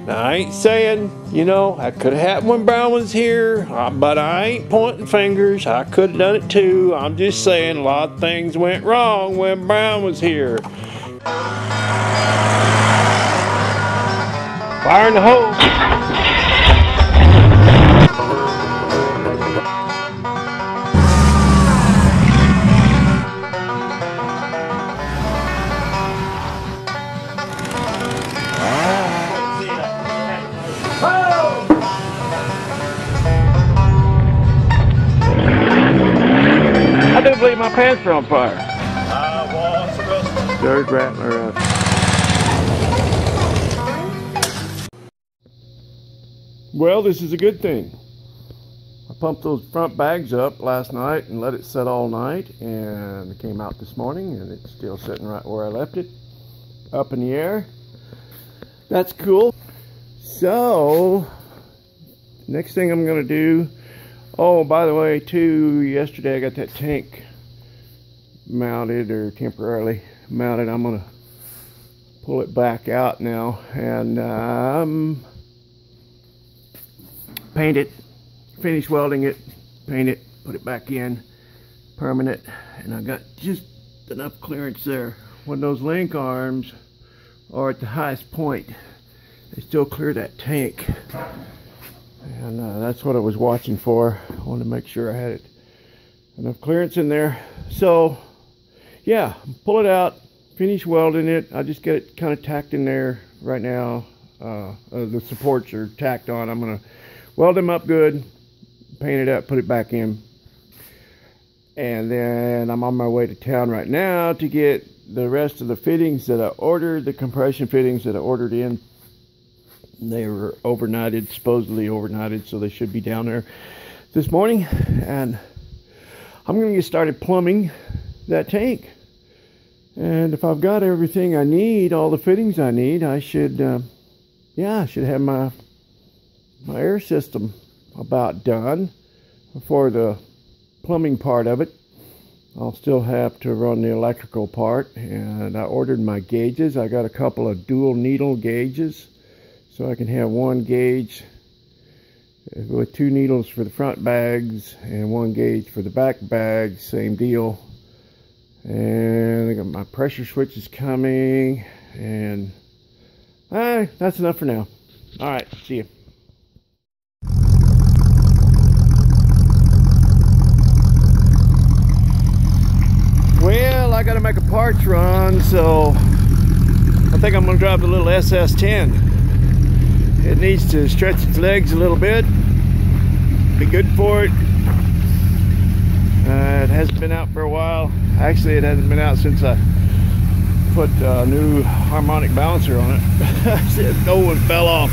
Now, I ain't saying, you know, that could have happened when Brown was here, but I ain't pointing fingers. I could have done it too. I'm just saying a lot of things went wrong when Brown was here. Fire in the hole. I do believe my pants are on fire. Third rattler up. Well, this is a good thing. I pumped those front bags up last night and let it set all night, and it came out this morning and it's still sitting right where I left it, up in the air. That's cool. So, next thing I'm going to do, oh, by the way, too, yesterday I got that tank mounted, or temporarily mounted. I'm going to pull it back out now and paint it, finish welding it, paint it, put it back in, permanent, and I got just enough clearance there. When those link arms are at the highest point, they still clear that tank. And that's what I was watching for. I wanted to make sure I had enough clearance in there. So, yeah, pull it out, finish welding it. I just get it kind of tacked in there right now. The supports are tacked on. I'm going to weld them up good, paint it up, put it back in. And then I'm on my way to town right now to get the rest of the fittings that I ordered, the compression fittings that I ordered in. They were overnighted, supposedly overnighted, so they should be down there this morning. And I'm going to get started plumbing that tank. And if I've got everything I need, all the fittings I need, I should, yeah, I should have my air system about done for the plumbing part of it. I'll still have to run the electrical part, and I ordered my gauges. I got a couple of dual needle gauges, so I can have one gauge with 2 needles for the front bags and 1 gauge for the back bags, same deal. And I got my pressure switches coming, and that's enough for now. All right, see you. Well, I gotta make a parts run, so I think I'm gonna drive the little SS10. It needs to stretch its legs a little bit, be good for it. It hasn't been out for a while. Actually, it hasn't been out since I put a new harmonic balancer on it. The old one fell off.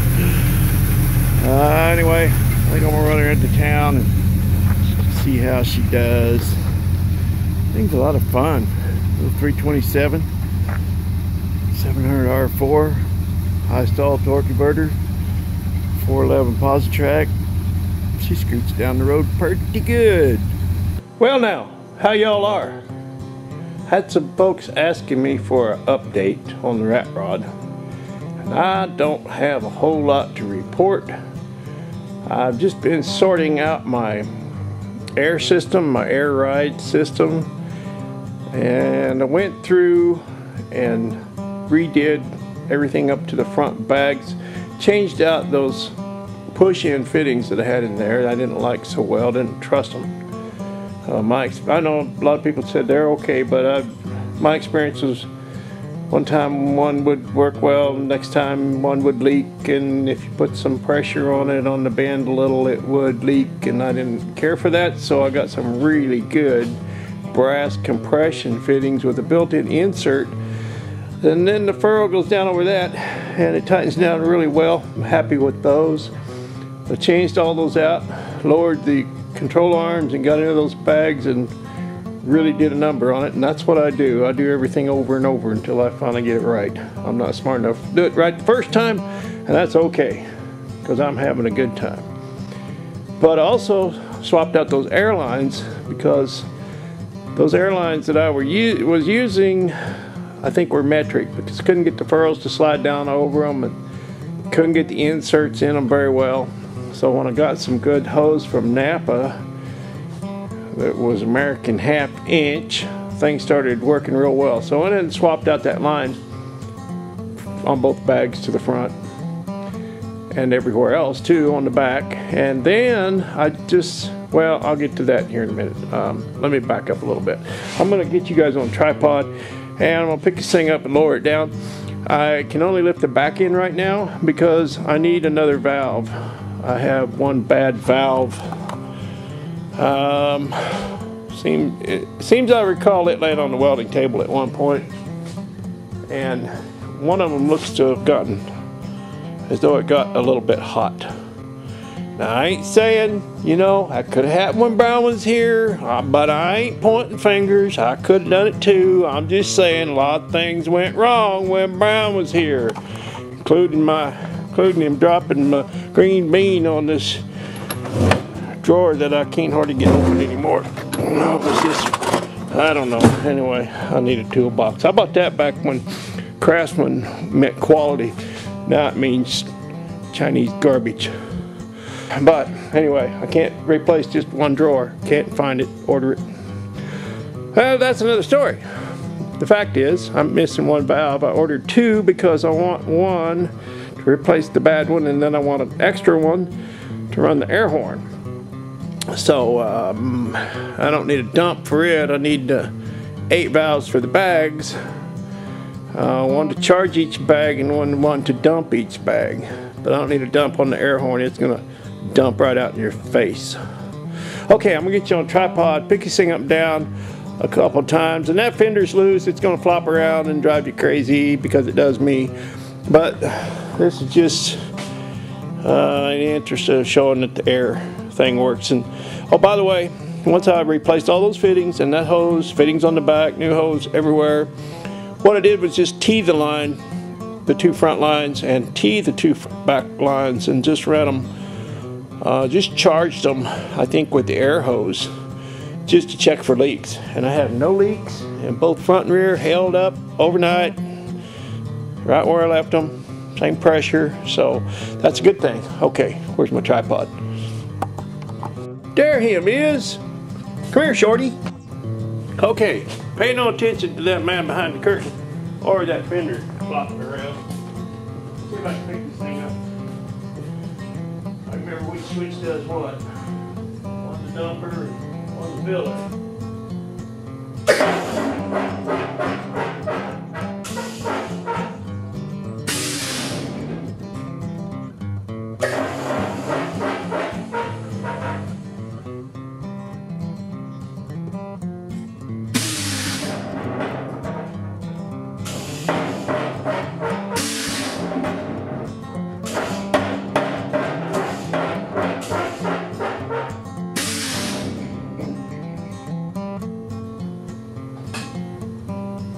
Anyway, I think I'm gonna run her into town and see how she does. Thing's a lot of fun. Little 327, 700 R4, high stall torque converter, 411 Positrack. She scoots down the road pretty good. Well now, how y'all are? Had some folks asking me for an update on the rat rod, and I don't have a whole lot to report. I've just been sorting out my air system, my air ride system, and I went through and redid everything up to the front bags, changed out those push-in fittings that I had in there that I didn't like so well, didn't trust them. I know a lot of people said they're okay, but my experience was one time one would work well, next time one would leak, and if you put some pressure on it on the bend a little, it would leak, and I didn't care for that, so I got some really good brass compression fittings with a built-in insert, and then the furrow goes down over that and it tightens down really well. I'm happy with those. I changed all those out, lowered the control arms and got into those bags and really did a number on it, and that's what I do. I do everything over and over until I finally get it right. I'm not smart enough to do it right the first time, and that's okay because I'm having a good time. But I also swapped out those airlines because those airlines that I was using, I think, were metric because I couldn't get the furrows to slide down over them, and couldn't get the inserts in them very well. So when I got some good hose from Napa, that was American 1/2 inch, things started working real well. So I went in and swapped out that line on both bags to the front and everywhere else too on the back. And then I just, well, I'll get to that here in a minute. Let me back up a little bit. I'm gonna get you guys on a tripod and I'm gonna pick this thing up and lower it down. I can only lift the back end right now because I need another valve. I have one bad valve. It seems I recall it laying on the welding table at one point, and one of them looks to have gotten as though it got a little bit hot. Now I ain't saying, you know, I could have happened when Brown was here, but I ain't pointing fingers. I could have done it too. I'm just saying a lot of things went wrong when Brown was here, including him dropping my green bean on this drawer that I can't hardly get open anymore. What was this? I don't know. Anyway, I need a toolbox. How about that back when Craftsman meant quality? Now it means Chinese garbage. But anyway, I can't replace just one drawer. Can't find it, order it. Well, that's another story. The fact is, I'm missing one valve. I ordered two because I want one to replace the bad one, and then I want an extra one to run the air horn. So I don't need a dump for it. I need 8 valves for the bags. One to charge each bag and one to dump each bag. But I don't need a dump on the air horn. It's gonna dump right out in your face. Okay, I'm gonna get you on a tripod, pick this thing up and down a couple times, and that fender's loose. It's gonna flop around and drive you crazy because it does me. But this is just in the interest of showing that the air thing works. And oh, by the way, once I replaced all those fittings and that hose, fittings on the back, new hose everywhere, what I did was just tee the line, the 2 front lines, and tee the 2 back lines, and just ran them, just charged them, I think, with the air hose, just to check for leaks. And I had no leaks, and both front and rear held up overnight, right where I left them, same pressure, so that's a good thing. Okay, where's my tripod? There him is. Come here, shorty. Okay, pay no attention to that man behind the curtain or that fender flopping around. See if I can pick this thing up. I remember which switch does what. One's the dumper and one's the filler.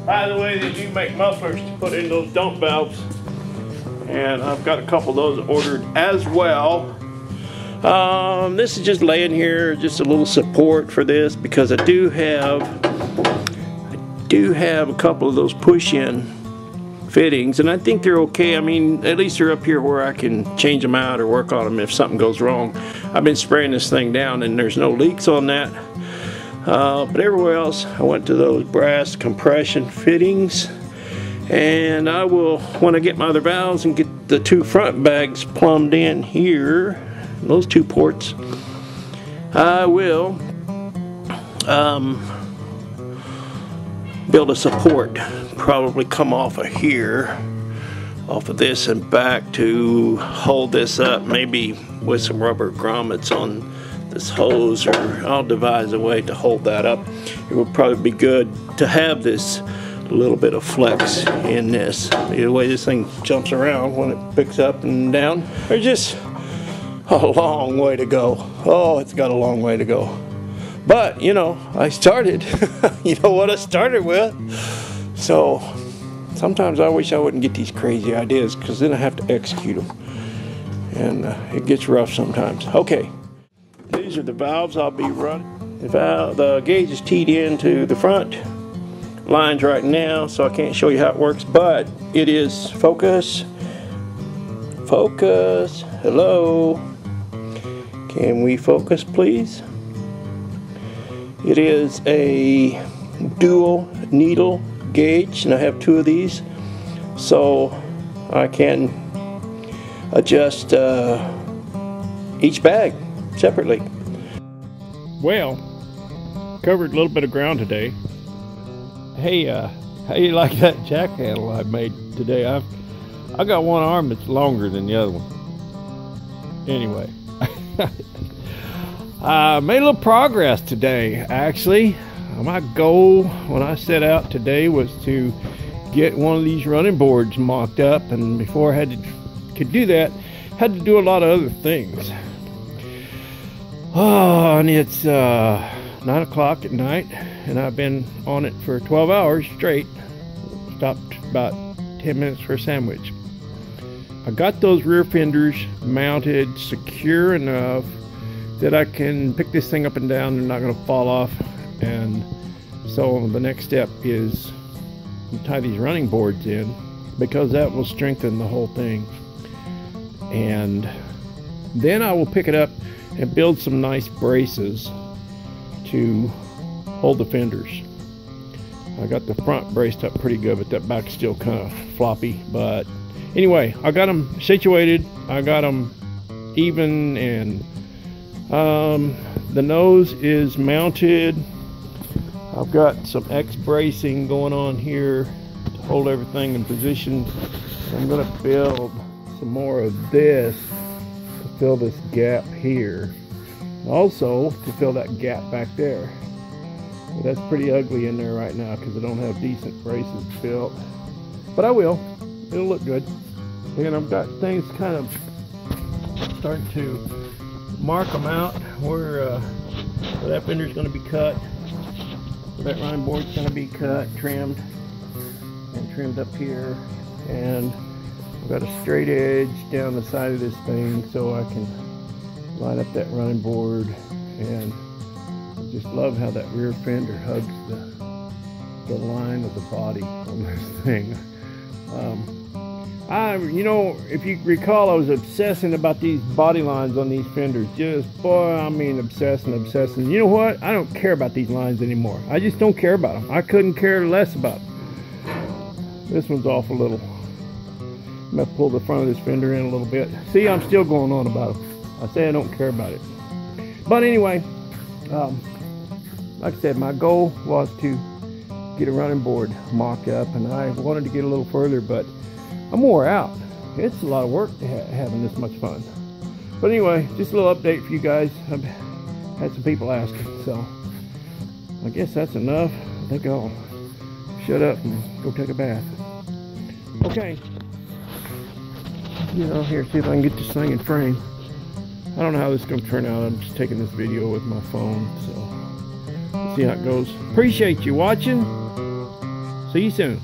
By the way, they do make mufflers to put in those dump valves, and I've got a couple of those ordered as well. This is just laying here, just a little support for this, because I do have a couple of those push-in fittings, and I think they're okay. I mean, at least they're up here where I can change them out or work on them if something goes wrong. I've been spraying this thing down and there's no leaks on that. But everywhere else, I went to those brass compression fittings, and I will, when I get my other valves and get the 2 front bags plumbed in here, those 2 ports, I will build a support, probably come off of here, off of this and back, to hold this up, maybe with some rubber grommets on this hose, or I'll devise a way to hold that up. It would probably be good to have this little bit of flex in this. The way this thing jumps around when it picks up and down, there's just a long way to go. Oh, it's got a long way to go. But, you know, I started. You know what I started with? So sometimes I wish I wouldn't get these crazy ideas, because then I have to execute them. And it gets rough sometimes. Okay. These are the valves I'll be running. The gauge is teed into the front lines right now, so I can't show you how it works, but it is focus, Focus. Hello. Can we focus, please? It is a dual needle gauge, and I have 2 of these, so I can adjust each bag separately. Well, covered a little bit of ground today. Hey, how you like that jack handle I made today? I got one arm that's longer than the other one. Anyway, I made a little progress today, actually. My goal when I set out today was to get one of these running boards mocked up, and before I could do that, had to do a lot of other things. Oh, and it's 9 o'clock at night, and I've been on it for 12 hours straight. Stopped about 10 minutes for a sandwich. I got those rear fenders mounted secure enough that I can pick this thing up and down. They're not going to fall off. And so the next step is to tie these running boards in, because that will strengthen the whole thing. And then I will pick it up and build some nice braces to hold the fenders. I got the front braced up pretty good, but that back's still kind of floppy. But anyway, I got them situated, I got them even, and the nose is mounted. I've got some X bracing going on here to hold everything in position. I'm going to build some more of this to fill this gap here. Also to fill that gap back there. But that's pretty ugly in there right now because I don't have decent braces built. But I will. It'll look good. And I've got things kind of starting to mark them out where that fender's going to be cut. That running board's going to be cut, trimmed, and trimmed up here. And I've got a straight edge down the side of this thing so I can line up that running board. And I just love how that rear fender hugs the line of the body on this thing. You know, if you recall, I was obsessing about these body lines on these fenders. Just, boy, I mean, obsessing. You know what? I don't care about these lines anymore. I just don't care about them. I couldn't care less about them. This one's off a little. I'm going to pull the front of this fender in a little bit. See, I'm still going on about them. I say I don't care about it. But anyway, like I said, my goal was to get a running board mocked up, and I wanted to get a little further, but I'm wore out. It's a lot of work to having this much fun. But anyway, just a little update for you guys. I've had some people asking, so I guess that's enough. I think I'll shut up and go take a bath. Okay. You know, here, see if I can get this thing in frame. I don't know how this is going to turn out. I'm just taking this video with my phone, so let's see how it goes. Appreciate you watching. See you soon.